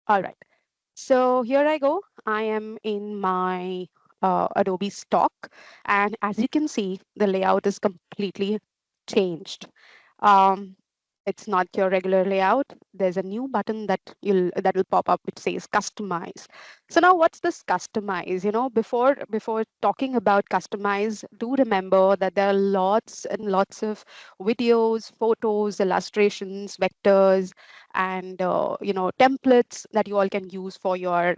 All right. So here I go. I am in my Adobe Stock, and as you can see, the layout is completely changed. Um, it's not your regular layout. There's a new button that will pop up which says customize. So now what's this customize? Before talking about customize, do remember that there are lots and lots of videos, photos, illustrations, vectors, and templates that you all can use for your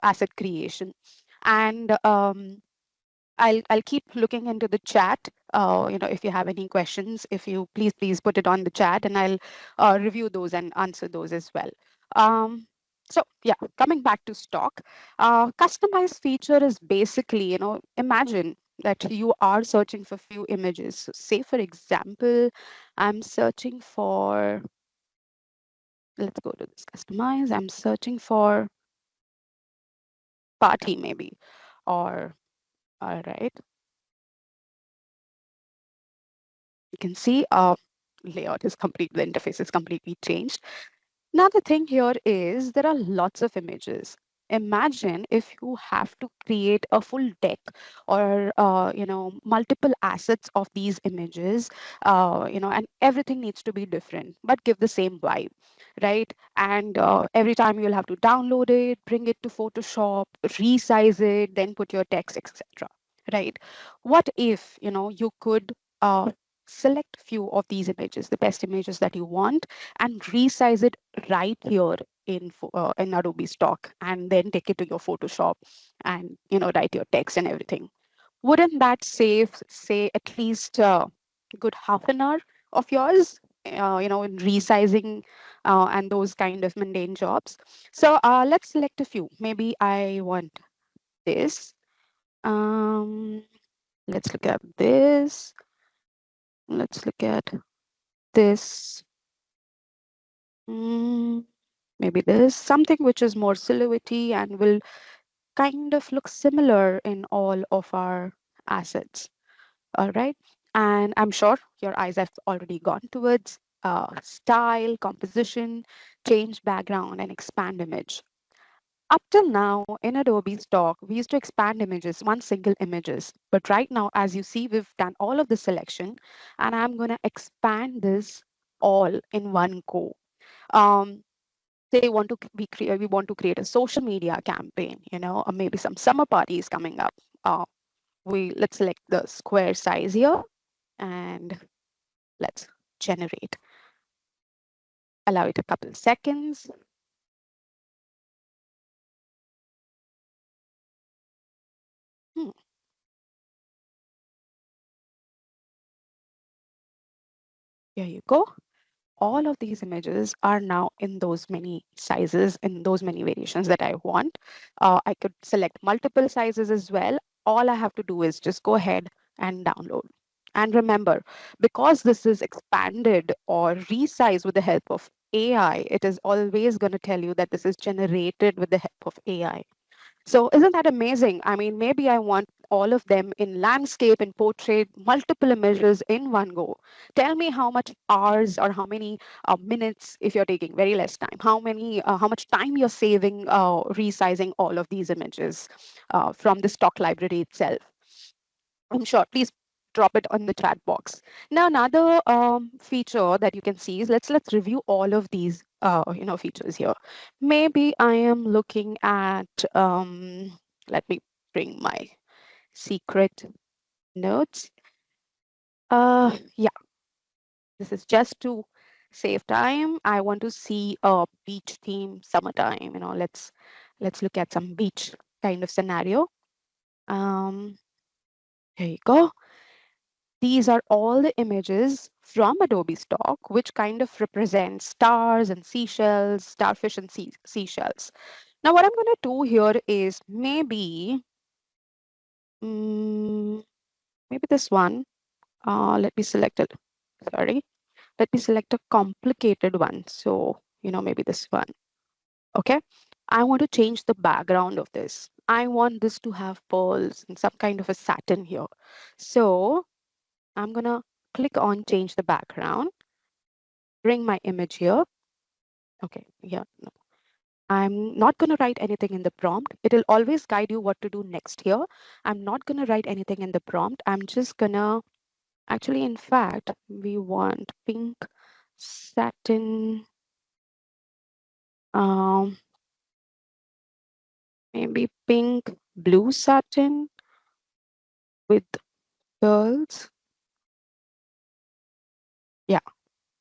asset creation. And I'll keep looking into the chat. If you have any questions, if you please put it on the chat, and I'll review those and answer those as well. Um, so yeah, coming back to stock, customized feature is basically, imagine that you are searching for few images. So say for example, I'm searching for, let's go to this customize. I'm searching for party maybe, or all right, you can see layout is complete, the interface is completely changed. Now the thing here is there are lots of images. Imagine if you have to create a full deck or multiple assets of these images, and everything needs to be different but give the same vibe, right? And every time you'll have to download it, bring it to Photoshop, resize it, then put your text, etc. Right? What if you could select few of these images, the best images that you want, and resize it right here in Adobe Stock, and then take it to your Photoshop and write your text and everything. Wouldn't that save, say, at least a good half an hour of yours, in resizing and those kind of mundane jobs? So let's select a few. Maybe I want this. Um, let's look at this. Let's look at this. Mm, maybe this, something which is more silhouette and will kind of look similar in all of our assets. All right. And I'm sure your eyes have already gone towards style, composition, change background, and expand image. Up till now in Adobe Stock, we used to expand images, one single images. But right now, as you see, we've done all of the selection, and I'm going to expand this all in one go. Um, Say we want to create a social media campaign, or maybe some summer parties coming up. Let's select the square size here, and let's generate. Allow it a couple of seconds. Hmm, here you go. All of these images are now in those many sizes, in those many variations that I want. I could select multiple sizes as well. All I have to do is just go ahead and download. And remember, because this is expanded or resized with the help of AI, it is always going to tell you that this is generated with the help of AI. So isn't that amazing? I mean, maybe I want all of them in landscape and portrait, multiple images in one go. Tell me how much hours or how many minutes, if you're taking very less time, how much time you're saving resizing all of these images from the stock library itself. I'm sure. Please drop it on the chat box. Now, another feature that you can see is let's review all of these features here. Maybe I am looking at let me bring my secret notes. Yeah, this is just to save time. I want to see a beach theme summertime. Let's look at some beach kind of scenario. Um, here you go. These are all the images from Adobe Stock, which kind of represent stars and seashells, starfish and seashells. Now, what I'm going to do here is mm, maybe this one. Let me select it. Sorry. Let me select a complicated one. So, maybe this one. Okay. I want to change the background of this. I want this to have pearls and some kind of a satin here. So I'm going to click on change the background, bring my image here. Okay, yeah, no. I'm not going to write anything in the prompt. It'll always guide you what to do next here. I'm not going to write anything in the prompt. I'm just going to, actually, in fact, we want pink satin, um, maybe pink blue satin with pearls. Yeah,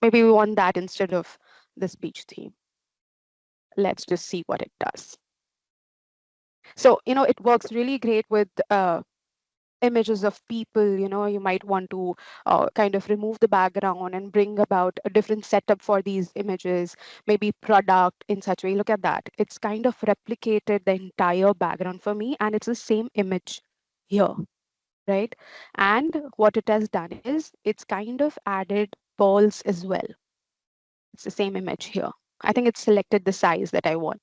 maybe we want that instead of this beach theme. Let's just see what it does. So, it works really great with images of people. You might want to kind of remove the background and bring about a different setup for these images, maybe product in such a way. Look at that. It's kind of replicated the entire background for me, and it's the same image here, right? And what it has done is it's kind of added pearls as well. It's the same image here. I think it's selected the size that I want.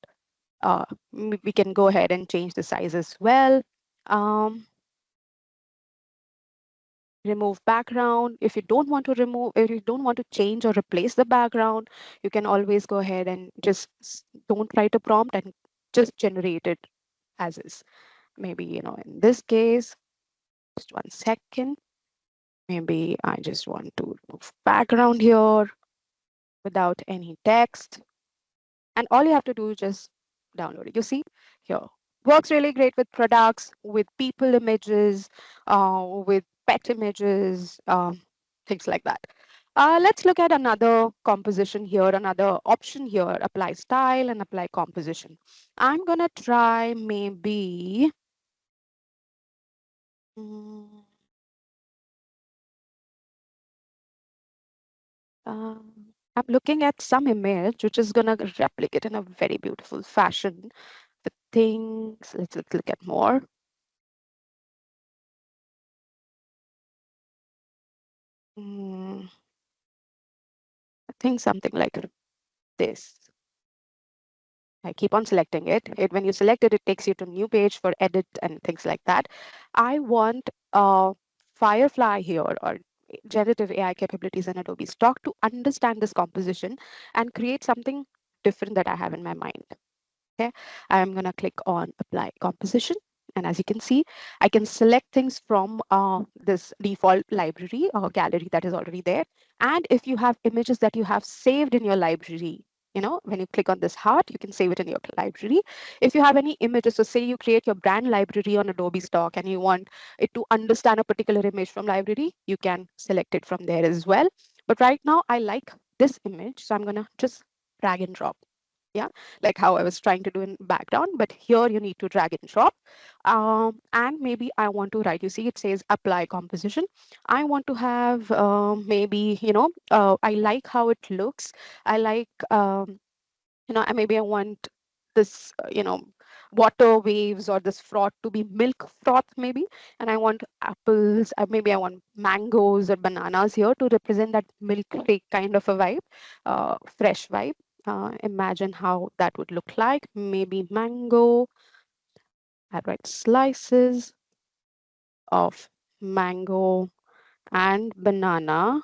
We can go ahead and change the size as well. Um, Remove background. If you don't want to remove, if you don't want to change or replace the background, you can always go ahead and just don't write a prompt and just generate it as is. Maybe, in this case, just 1 second. Maybe I just want to remove background here without any text. And all you have to do is just download it. You see here, works really great with products, with people images, with pet images, things like that. Let's look at another composition here, another option here, apply style and apply composition. I'm gonna try maybe, mm, I'm looking at some image which is gonna replicate in a very beautiful fashion the things. Let's look at more. Mm, I think something like this. I keep on selecting it. When you select it, it takes you to a new page for edit and things like that. I want Firefly here, or generative AI capabilities in Adobe Stock, to understand this composition and create something different that I have in my mind. Okay, I'm gonna click on apply composition. And as you can see, I can select things from this default library or gallery that is already there. And if you have images that you have saved in your library, when you click on this heart, you can save it in your library. If you have any images, so say you create your brand library on Adobe Stock and you want it to understand a particular image from library, you can select it from there as well. But right now I like this image, so I'm gonna just drag and drop. Yeah, like how I was trying to do in background, but here you need to drag and drop. And maybe I want to write, you see, it says apply composition. I want to have maybe, I like how it looks. I like, maybe I want this, water waves or this froth to be milk froth maybe. And I want apples, maybe I want mangoes or bananas here to represent that milkshake kind of a vibe, fresh vibe. Imagine how that would look like. Maybe mango. I write slices of mango and banana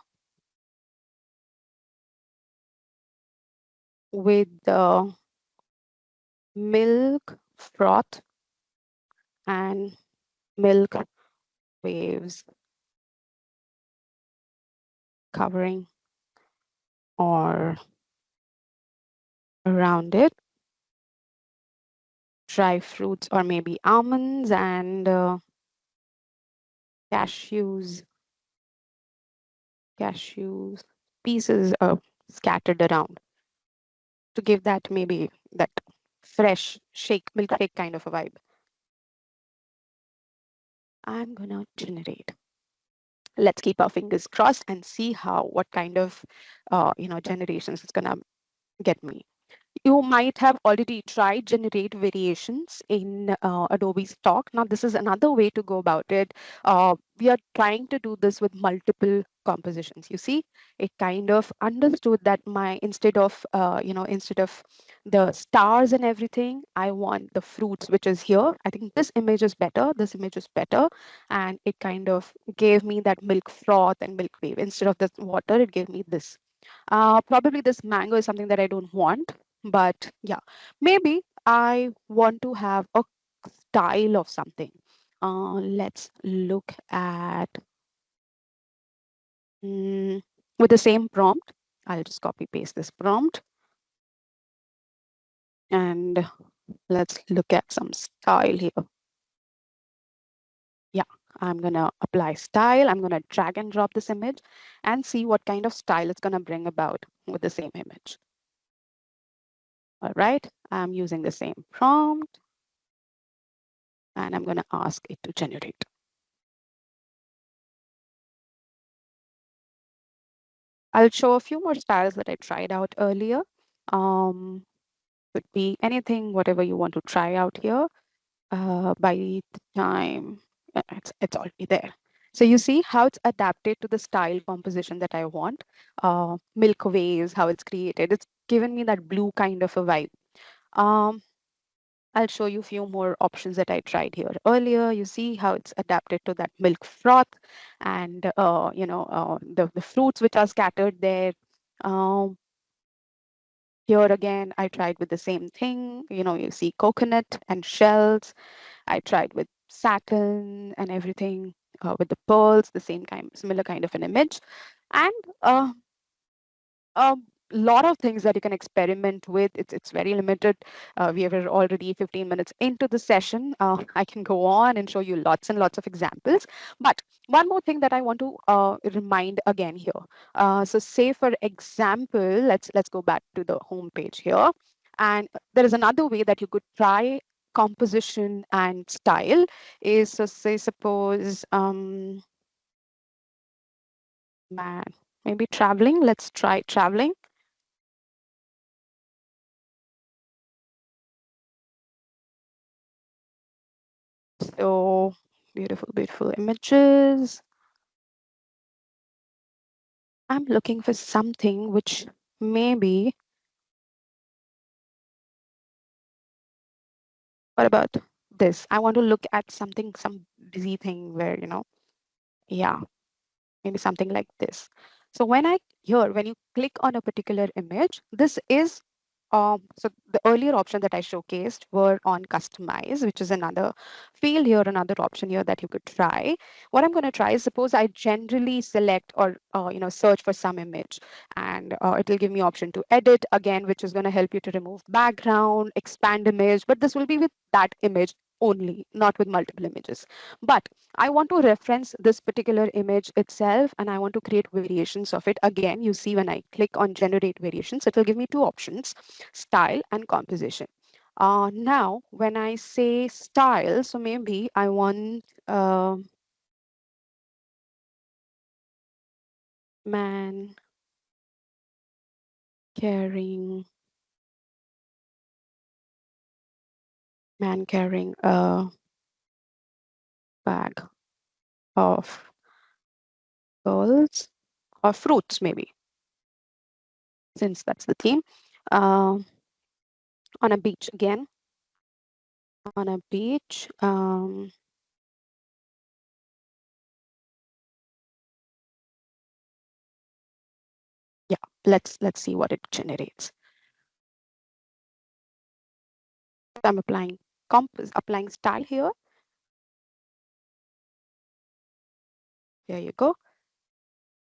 with the milk froth and milk waves covering or around it. Dry fruits or maybe almonds and cashews, cashews pieces scattered around to give that maybe that fresh shake, milkshake kind of a vibe. I'm gonna generate. Let's keep our fingers crossed and see what kind of generations it's gonna get me. You might have already tried generate variations in Adobe Stock. Now, this is another way to go about it. We are trying to do this with multiple compositions. You see, it kind of understood that instead of the stars and everything, I want the fruits, which is here. I think this image is better. This image is better. And it kind of gave me that milk froth and milk wave. Instead of the water, it gave me this. Probably this mango is something that I don't want. But yeah, maybe I want to have a style of something. Let's look at mm, with the same prompt. I'll just copy paste this prompt and let's look at some style here. Yeah, I'm gonna apply style. I'm gonna drag and drop this image and see what kind of style it's gonna bring about with the same image. All right, I'm using the same prompt and I'm gonna ask it to generate. I'll show a few more styles that I tried out earlier. Could be anything, whatever you want to try out here. By the time it's already there. So you see how it's adapted to the style composition that I want. Milk waves, how it's created. It's given me that blue kind of a vibe. Um, I'll show you a few more options that I tried here earlier. You see how it's adapted to that milk froth and the fruits which are scattered there. Um, Here again, I tried with the same thing. You see coconut and shells. I tried with satin and everything, with the pearls, the similar kind of an image. And a lot of things that you can experiment with. It's very limited. We are already 15 minutes into the session. I can go on and show you lots and lots of examples. But one more thing that I want to remind again here. So say for example, let's go back to the home page here. And there is another way that you could try composition and style is, so say suppose man maybe traveling. Let's try traveling. So beautiful, beautiful images. I'm looking for something which maybe, what about this? I want to look at something, some busy thing where, yeah, maybe something like this. So when you click on a particular image, this is so the earlier option that I showcased were on customize, which is another field here, another option here that you could try. What I'm going to try is, suppose I generally select or search for some image, and it will give me option to edit again, which is going to help you to remove background, expand image, but this will be with that image only, not with multiple images. But I want to reference this particular image itself and I want to create variations of it. Again, you see when I click on generate variations, it will give me two options, style and composition. Now, when I say style, so maybe I want man carrying a bag of pearls or fruits, maybe, since that's the theme. On a beach again, on a beach. Yeah, let's see what it generates. I'm applying style here. There you go.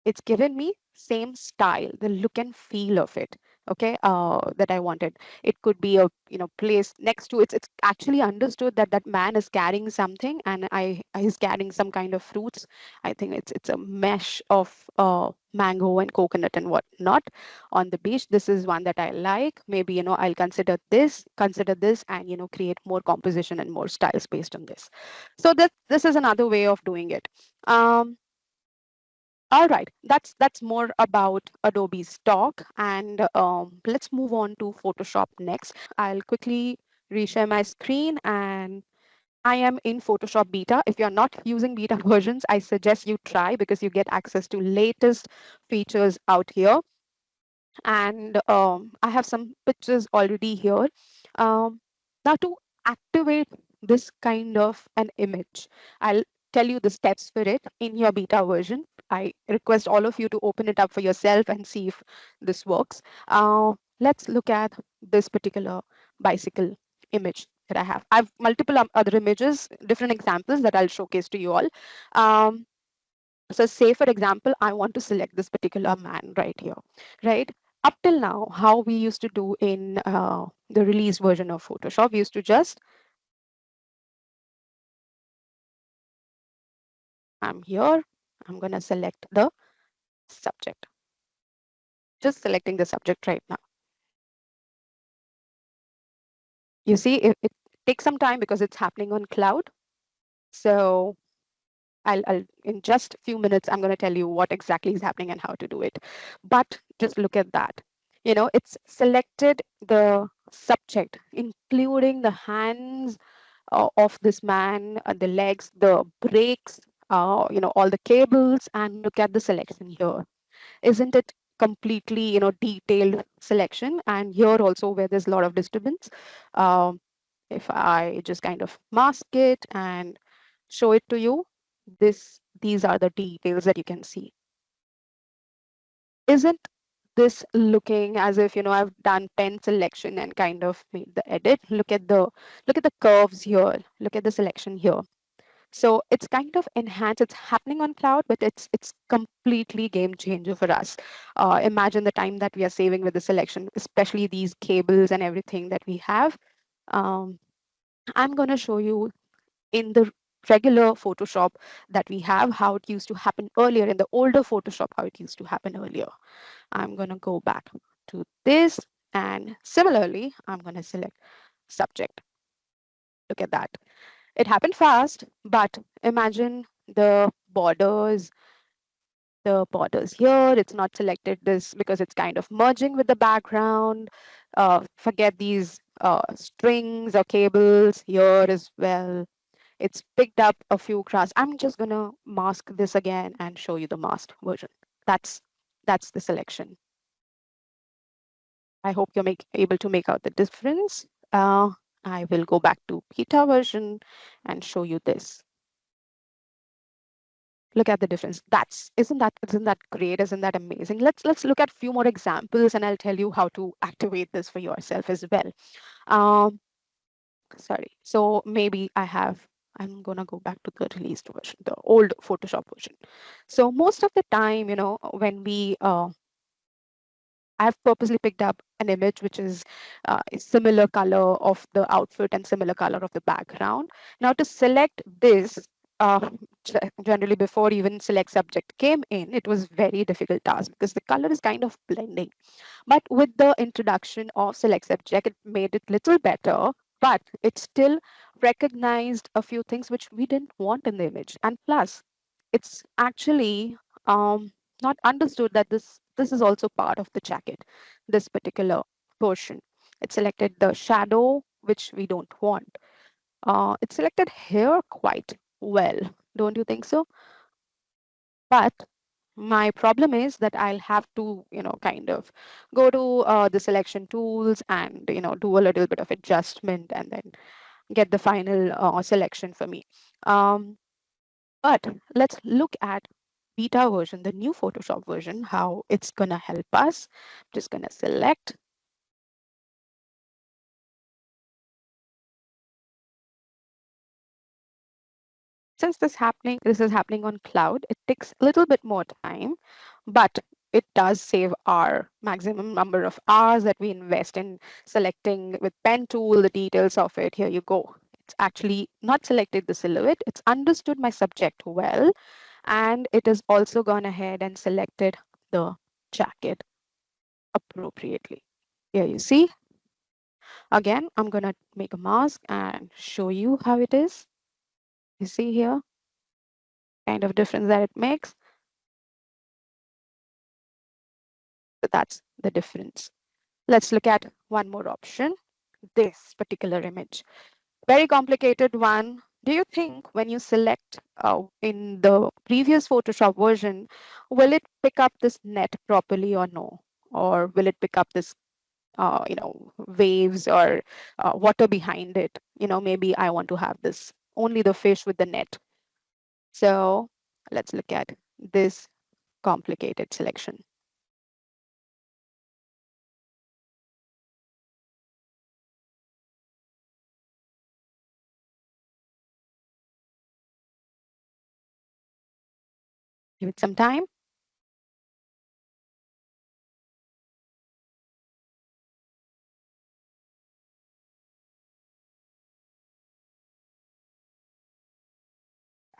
It's given me same style, the look and feel of it. Okay, that I wanted. It could be a place next to it. It's actually understood that that man is carrying something, and he's carrying some kind of fruits. I think it's a mesh of mango and coconut and whatnot on the beach. This is one that I like. Maybe I'll consider this, and create more composition and more styles based on this. So this is another way of doing it. All right, that's more about Adobe Stock, and let's move on to Photoshop next. I'll quickly reshare my screen, and I am in Photoshop beta. If you're not using beta versions, I suggest you try because you get access to latest features out here. And I have some pictures already here. Now to activate this kind of an image, I'll tell you the steps for it in your beta version. I request all of you to open it up for yourself and see if this works. let's look at this particular bicycle image that I have. I have multiple other images, different examples that I'll showcase to you all. Um, so say, for example, I want to select this particular man right here, right? Up till now, how we used to do in the released version of Photoshop, we used to just, I'm here, I'm going to select the subject, just selecting the subject right now. You see, it takes some time because it's happening on cloud. So I'll in just a few minutes, I'm going to tell you what exactly is happening and how to do it. But just look at that. You know, it's selected the subject, including the hands of this man, the legs, the brakes, all the cables, and look at the selection here. Isn't it completely, detailed selection? And here also where there's a lot of disturbance, um, if I just kind of mask it and show it to you, these are the details that you can see. Isn't this looking as if, I've done pen selection and kind of made the edit? Look at the curves here. Look at the selection here. So it's kind of enhanced. It's happening on cloud, but it's completely game changer for us. Imagine the time that we are saving with the selection, especially these cables and everything that we have. Um, I'm going to show you in the regular Photoshop that we have, how it used to happen earlier in the older Photoshop, how it used to happen earlier. I'm going to go back to this, and similarly, I'm going to select subject. Look at that. It happened fast, but imagine the borders here. It's not selected this because it's kind of merging with the background. Forget these strings or cables here as well. It's picked up a few crafts. I'm just gonna mask this again and show you the masked version. That's the selection. I hope you're able to make out the difference. I will go back to beta version and show you this. Look at the difference. Isn't that great? Isn't that amazing? Let's look at a few more examples, and I'll tell you how to activate this for yourself as well. Um, sorry. So maybe I'm gonna go back to the released version, the old Photoshop version. So most of the time, when I've purposely picked up an image which is a similar color of the outfit and similar color of the background. Now to select this, generally before even select subject came in, it was very difficult task because the color is kind of blending. But with the introduction of select subject, it made it little better, but it still recognized a few things which we didn't want in the image. And plus, it's actually not understood that this is also part of the jacket, this particular portion. It selected the shadow, which we don't want. It selected here quite well, don't you think so? But my problem is that I'll have to, kind of go to the selection tools and, do a little bit of adjustment and then get the final selection for me. Um, but let's look at beta version, the new Photoshop version, how it's gonna help us. I'm just gonna select. Since this is happening on cloud, it takes a little bit more time, but it does save our maximum number of hours that we invest in selecting with pen tool, the details of it. Here you go. It's actually not selected the silhouette. It's understood my subject well, and it has also gone ahead and selected the jacket appropriately. Here you see. Again, I'm gonna make a mask and show you how it is. You see here, kind of difference that it makes. So that's the difference. Let's look at one more option, this particular image. Very complicated one. Do you think when you select in the previous Photoshop version, will it pick up this net properly or no? Or will it pick up this, waves or water behind it? Maybe I want to have this, only the fish with the net. So let's look at this complicated selection. Give it some time.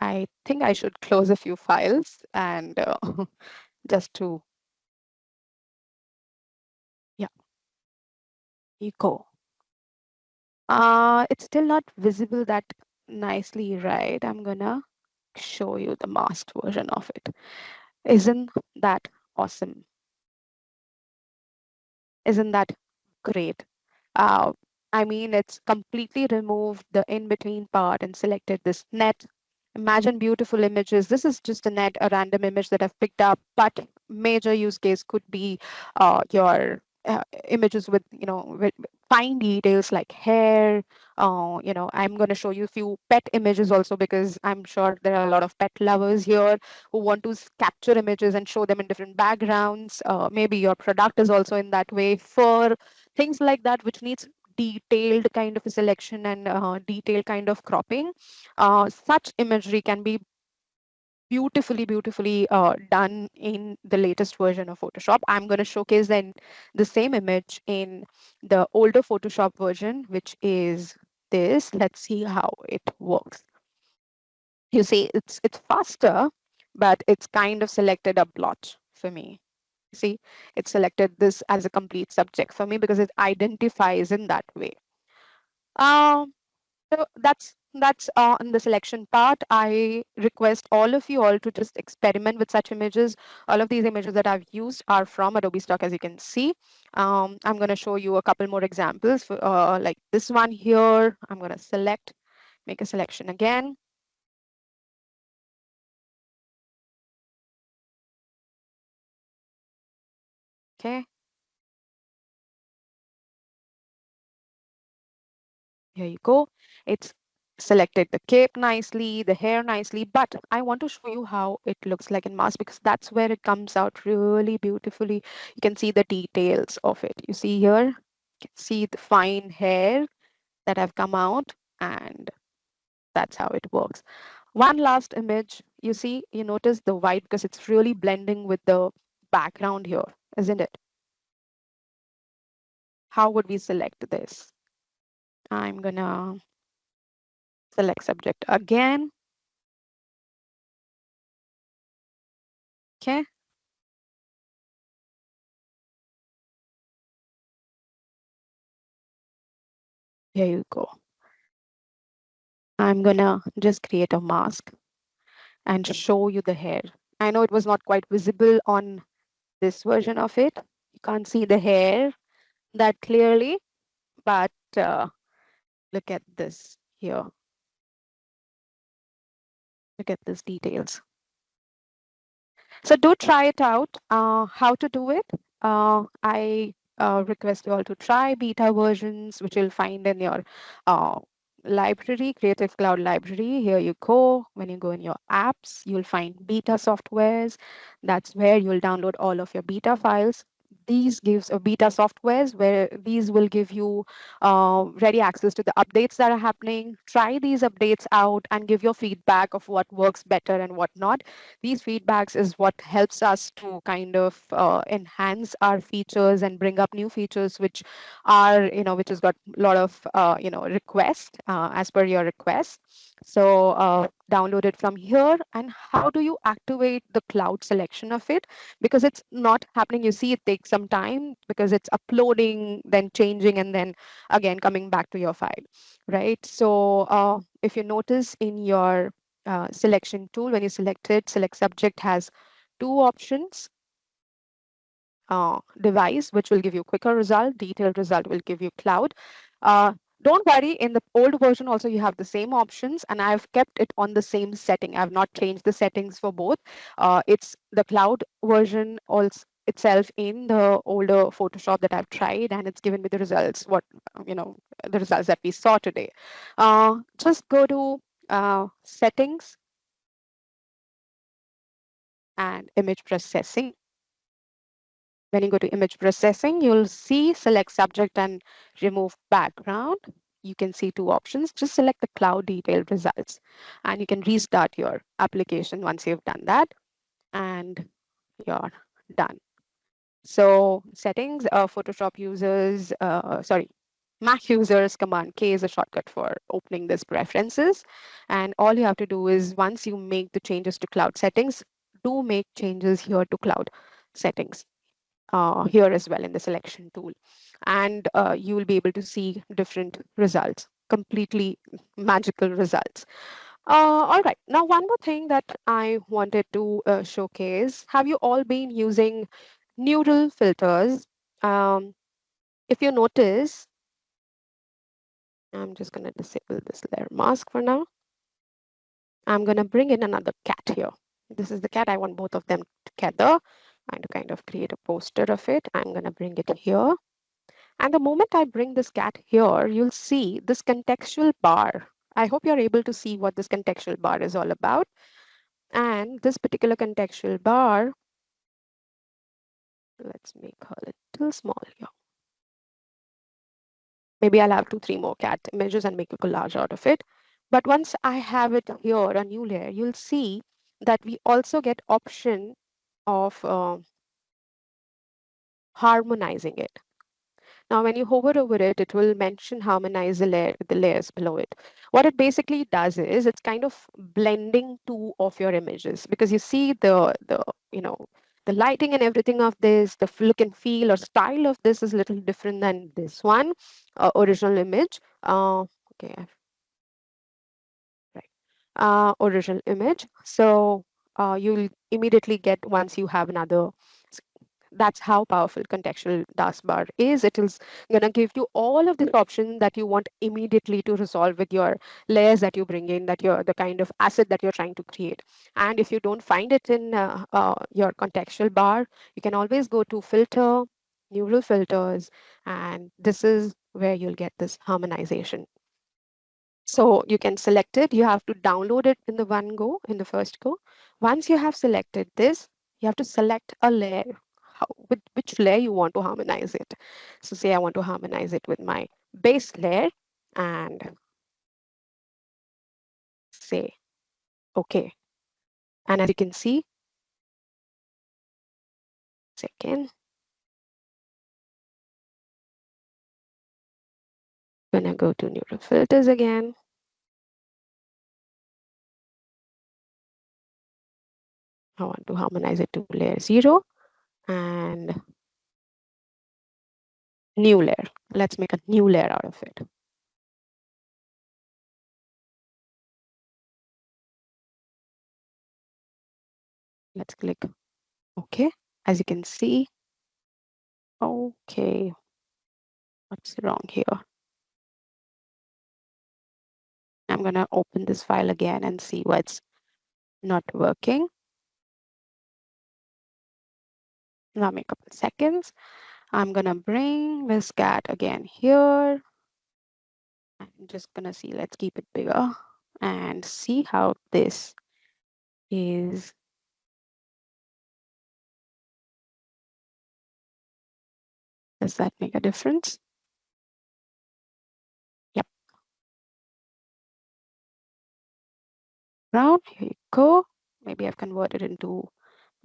I think I should close a few files and just to, yeah, you go. It's still not visible that nicely, right? I'm gonna show you the masked version of it. Isn't that awesome? Isn't that great? Uh, I mean, it's completely removed the in-between part and selected this net. Imagine beautiful images. This is just a net, a random image that I've picked up, but major use case could be your images with, with fine details like hair. I'm going to show you a few pet images also because I'm sure there are a lot of pet lovers here who want to capture images and show them in different backgrounds. Maybe your product is also in that way for things like that, which needs detailed kind of a selection and detailed kind of cropping. Such imagery can be beautifully done in the latest version of Photoshop. I'm going to showcase the same image in the older Photoshop version, which is this. Let's see how it works. You see, it's faster, but it's kind of selected a blotch for me. See, it selected this as a complete subject for me because it identifies in that way. Um, So that's in the selection part. I request all of you all to just experiment with such images. All of these images that I've used are from Adobe Stock, as you can see. I'm going to show you a couple more examples for, like this one here. I'm going to select, make a selection again. Okay, here you go. It's selected the cape nicely, the hair nicely, but I want to show you how it looks like in mask because that's where it comes out really beautifully. You can see the details of it. You see here, you can see the fine hair that have come out, and that's how it works. One last image, you see, you notice the white because it's really blending with the background here, isn't it? How would we select this? I'm gonna select subject again. Okay, here you go. I'm gonna just create a mask and show you the hair. I know it was not quite visible on this version of it. You can't see the hair that clearly, but look at this here. Look at these details. So do try it out. How to do it? I request you all to try beta versions, which you'll find in your uh, library, Creative Cloud library. Here you go. When you go in your apps, you'll find beta softwares. That's where you'll download all of your beta files. These gives a beta softwares where these will give you ready access to the updates that are happening. Try these updates out and give your feedback of what works better and what not. These feedbacks is what helps us to kind of enhance our features and bring up new features which are, which has got a lot of requests as per your request. So download it from here. And how do you activate the cloud selection of it? Because it's not happening. You see, it takes some time because it's uploading, then changing, and then again coming back to your file, right? So if you notice in your selection tool, when you select it, select subject has two options. Device, which will give you quicker result, detailed result will give you cloud. Don't worry, in the old version also you have the same options, and I've kept it on the same setting. I've not changed the settings for both. It's the cloud version also itself in the older Photoshop that I've tried, and it's given me the results, the results that we saw today. Just go to settings and image processing. When you go to image processing, you'll see select subject and remove background. You can see two options. Just select the cloud detailed results and you can restart your application once you've done that. and you're done. So settings, Photoshop users, sorry, Mac users, Command K is a shortcut for opening this preferences. And all you have to do is once you make the changes to cloud settings, do make changes here to cloud settings here as well in the selection tool. And you will be able to see different results, completely magical results. All right, now one more thing that I wanted to showcase. Have you all been using neural filters? Um, if you notice, I'm just going to disable this layer mask for now. I'm going to bring in another cat here. This is the cat. I want both of them together and to kind of create a poster of it. I'm going to bring it here. And the moment I bring this cat here, you'll see this contextual bar. I hope you're able to see what this contextual bar is all about. And this particular contextual bar, let's make her a little small here. Maybe I'll have 2, 3 more cat images and make a collage out of it. But once I have it here, a new layer, you'll see that we also get option of harmonizing it. Now, when you hover over it, it will mention harmonize the layer with the layers below it. What it basically does is it's kind of blending two of your images because you see the you know the lighting and everything of this, the look and feel or style of this is a little different than this one original image. Okay, right. Original image. So you'll immediately get once you have another. That's how powerful contextual taskbar is. It is going to give you all of the options that you want immediately to resolve with your layers that you bring in, that you're the kind of asset that you're trying to create. And if you don't find it in your contextual bar, you can always go to filter, neural filters, and this is where you'll get this harmonization. So you can select it. You have to download it in the one go, in the first go. Once you have selected this, you have to select a layer, with which layer you want to harmonize it. So say I want to harmonize it with my base layer and say, okay. And as you can see, second, when I go to neural filters again, I want to harmonize it to layer 0 and new layer. Let's make a new layer out of it. Let's click OK. As you can see, okay, what's wrong here? I'm going to open this file again and see what's not working. Now, me a couple seconds. I'm going to bring this cat again here. I'm just going to see, let's keep it bigger and see how this is. Does that make a difference? Yep. Now, here you go. Maybe I've converted into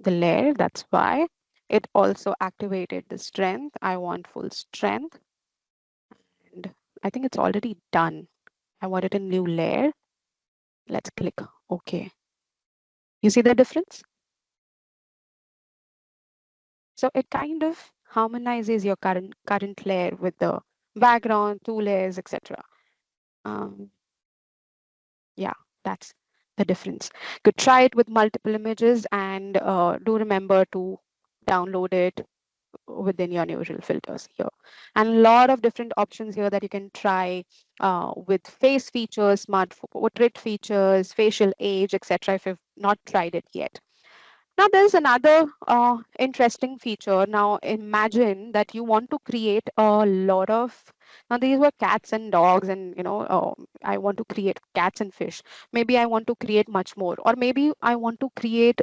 the layer. That's why. It also activated the strength. I want full strength. And I think it's already done. I wanted a new layer. Let's click OK. You see the difference? So it kind of harmonizes your current layer with the background, two layers, etc. Yeah, that's the difference. Could try it with multiple images and do remember to download it within your neural filters here. And a lot of different options here that you can try with face features, smart portrait features, facial age, etc. if you've not tried it yet. Now, there's another interesting feature. Now, imagine that you want to create a lot of, now these were cats and dogs and, I want to create cats and fish. Maybe I want to create much more, or maybe I want to create,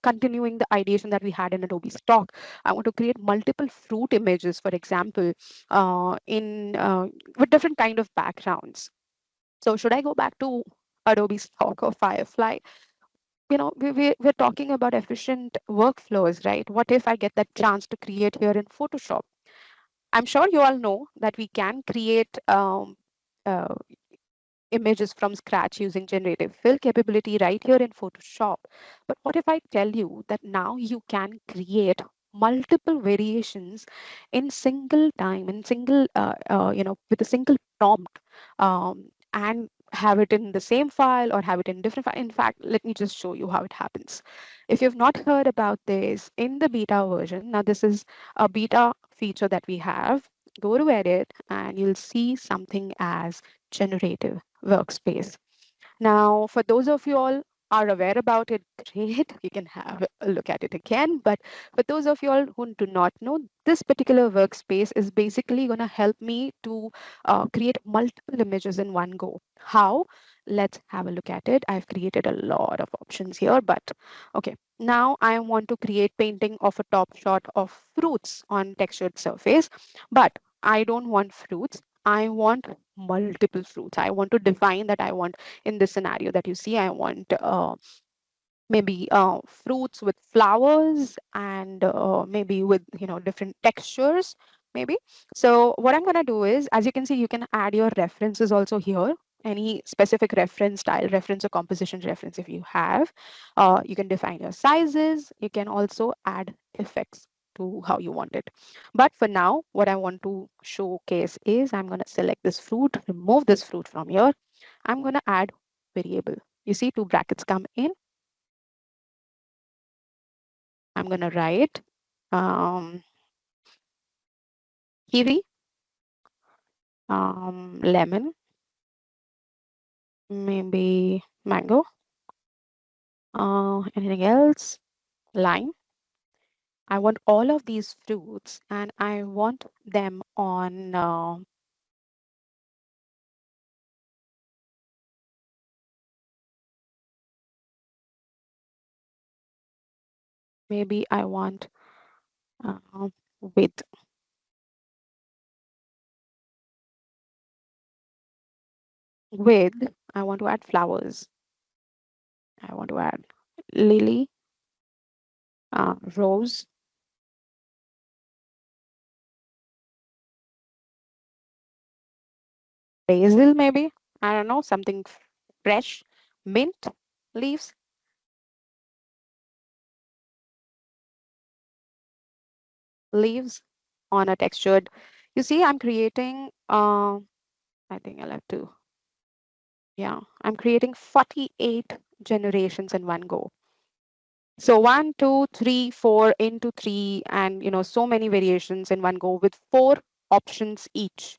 continuing the ideation that we had in Adobe Stock. I want to create multiple fruit images, for example, with different kind of backgrounds. So should I go back to Adobe Stock or Firefly? we're talking about efficient workflows, right? What if I get that chance to create here in Photoshop? I'm sure you all know that we can create uh, images from scratch using generative fill capability right here in Photoshop. But what if I tell you that now you can create multiple variations in single time, in single, with a single prompt, and have it in the same file or have it in different file. In fact, let me just show you how it happens. If you've not heard about this in the beta version, now this is a beta feature that we have. Go to edit and you'll see something as generative workspace. Now, for those of you all are aware about it, great, you can have a look at it again. But for those of you all who do not know, this particular workspace is basically going to help me to create multiple images in one go. How? Let's have a look at it. I've created a lot of options here, but okay. Now I want to create painting of a top shot of fruits on textured surface, but I don't want fruits. I want multiple fruits. I want to define that I want in this scenario that you see, I want maybe fruits with flowers and maybe with different textures maybe. So what I'm going to do is, as you can see, you can add your references also here, any specific reference, style reference or composition reference if you have. You can define your sizes. You can also add effects to how you want it. But for now, what I want to showcase is I'm going to select this fruit, remove this fruit from here. I'm going to add variable. You see two brackets come in. I'm going to write kiwi, lemon, maybe mango, anything else, lime. I want all of these fruits and I want them on, maybe I want with, with, I want to add flowers. I want to add lily, rose, basil, maybe. I don't know, something fresh, mint leaves, leaves on a textured. You see, I'm creating, I think I'll have to, yeah, I'm creating 48 generations in one go. So 1, 2, 3, 4 into 3, and so many variations in one go with 4 options each.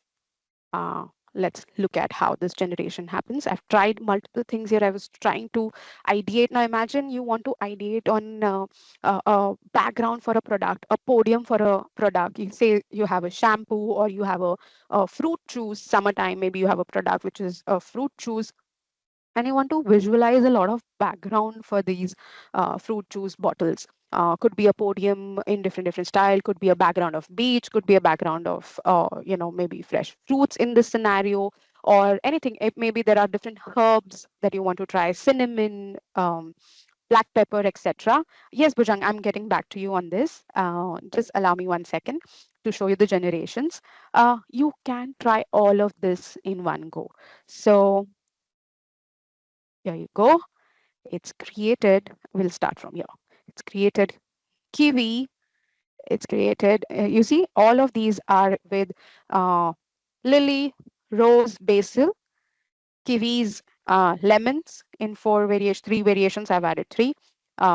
Uh, let's look at how this generation happens. I've tried multiple things here. I was trying to ideate. Now imagine you want to ideate on a background for a product, a podium for a product. You say you have a shampoo or you have a fruit juice, summertime, maybe you have a product which is a fruit juice, and you want to visualize a lot of background for these fruit juice bottles. Could be a podium in different style, could be a background of beach, could be a background of maybe fresh fruits in this scenario, or anything. Maybe there are different herbs that you want to try, cinnamon, black pepper, etc. Yes, Bhujang, I'm getting back to you on this. Just allow me 1 second to show you the generations. You can try all of this in one go. So here you go. It's created, we'll start from here. It's created kiwi, it's created, you see, all of these are with uh, lily, rose, basil, kiwis, lemons in 3 variations. I've added 3.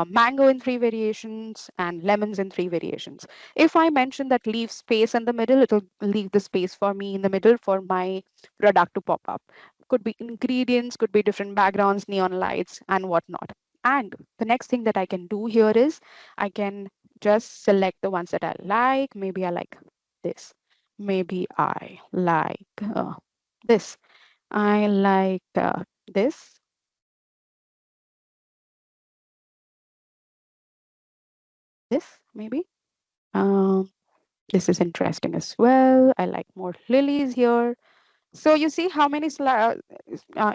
Mango in 3 variations and lemons in 3 variations. If I mention that leave space in the middle, it'll leave the space for me in the middle for my product to pop up. Could be ingredients, could be different backgrounds, neon lights, and whatnot. And the next thing that I can do here is I can just select the ones that I like. Maybe I like this. Maybe I like this. I like this, this maybe. Um, this is interesting as well. I like more lilies here. So you see how many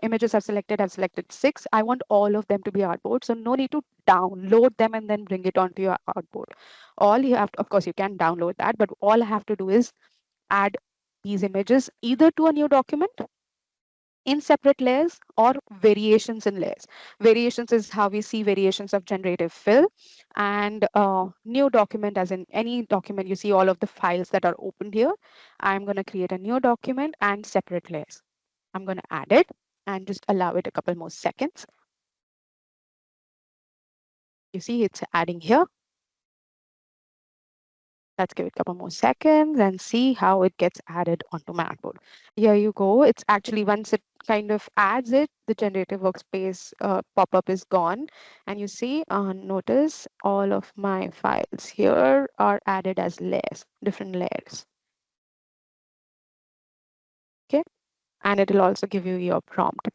images I've selected? I've selected 6. I want all of them to be artboard. So no need to download them and then bring it onto your artboard. All you have to, of course, you can download that, but all I have to do is add these images either to a new document in separate layers or variations in layers. Variations is how we see variations of generative fill, and new document, as in any document, you see all of the files that are opened here. I'm going to create a new document and separate layers. I'm going to add it and just allow it a couple more seconds. You see it's adding here. Let's give it a couple more seconds and see how it gets added onto my artboard. Here you go. It's actually, once it kind of adds it, the generative workspace pop-up is gone. And you see, notice all of my files here are added as layers, different layers. Okay. And it will also give you your prompt.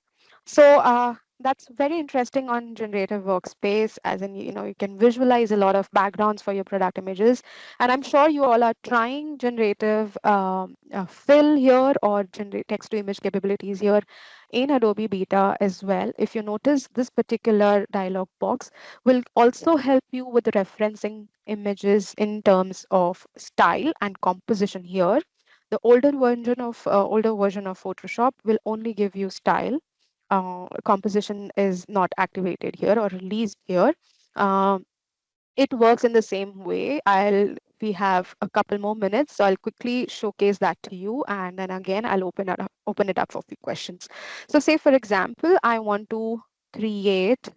So that's very interesting on generative workspace, as in, you can visualize a lot of backgrounds for your product images. And I'm sure you all are trying generative fill here or generate text to image capabilities here in Adobe Beta as well. If you notice, this particular dialog box will also help you with referencing images in terms of style and composition here. The older version of Photoshop will only give you style. Composition is not activated here or released here. Um, it works in the same way. We have a couple more minutes, so I'll quickly showcase that to you, and then again I'll open it up for a few questions. So say for example, I want to create.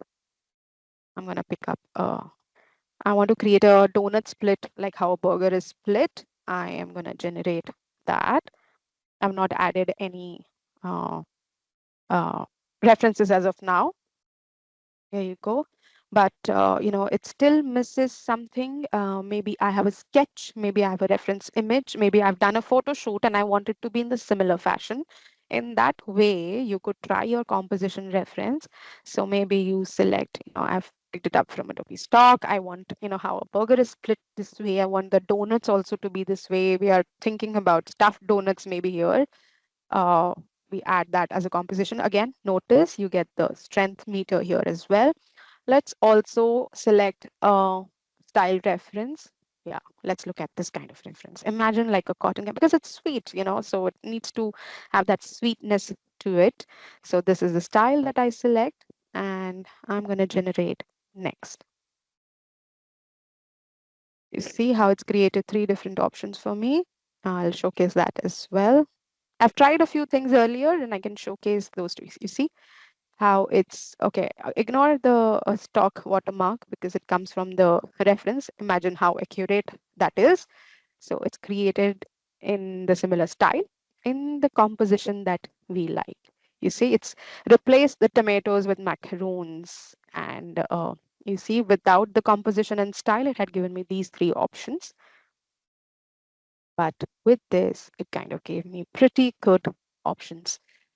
I'm gonna pick up. I want to create a donut split, like how a burger is split. I am gonna generate that. I've not added any uh, uh, references as of now. Here you go. But, it still misses something. Maybe I have a sketch, maybe I have a reference image, maybe I've done a photo shoot and I want it to be in the similar fashion. In that way, you could try your composition reference. So maybe you select, I've picked it up from Adobe Stock. I want, how a burger is split this way. I want the donuts also to be this way. We are thinking about stuffed donuts maybe here. uh, we add that as a composition. Again, notice you get the strength meter here as well. Let's also select a style reference. Yeah, let's look at this kind of reference. Imagine like a cotton candy, because it's sweet, so it needs to have that sweetness to it. So this is the style that I select, and I'm going to generate next. You see how it's created 3 different options for me. I'll showcase that as well. I've tried a few things earlier and I can showcase those two. You see how it's okay. Ignore the stock watermark because it comes from the reference. Imagine how accurate that is. So it's created in the similar style in the composition that we like. You see, it's replaced the tomatoes with macaroons. And you see, without the composition and style, it had given me these 3 options. But with this, it kind of gave me pretty good options.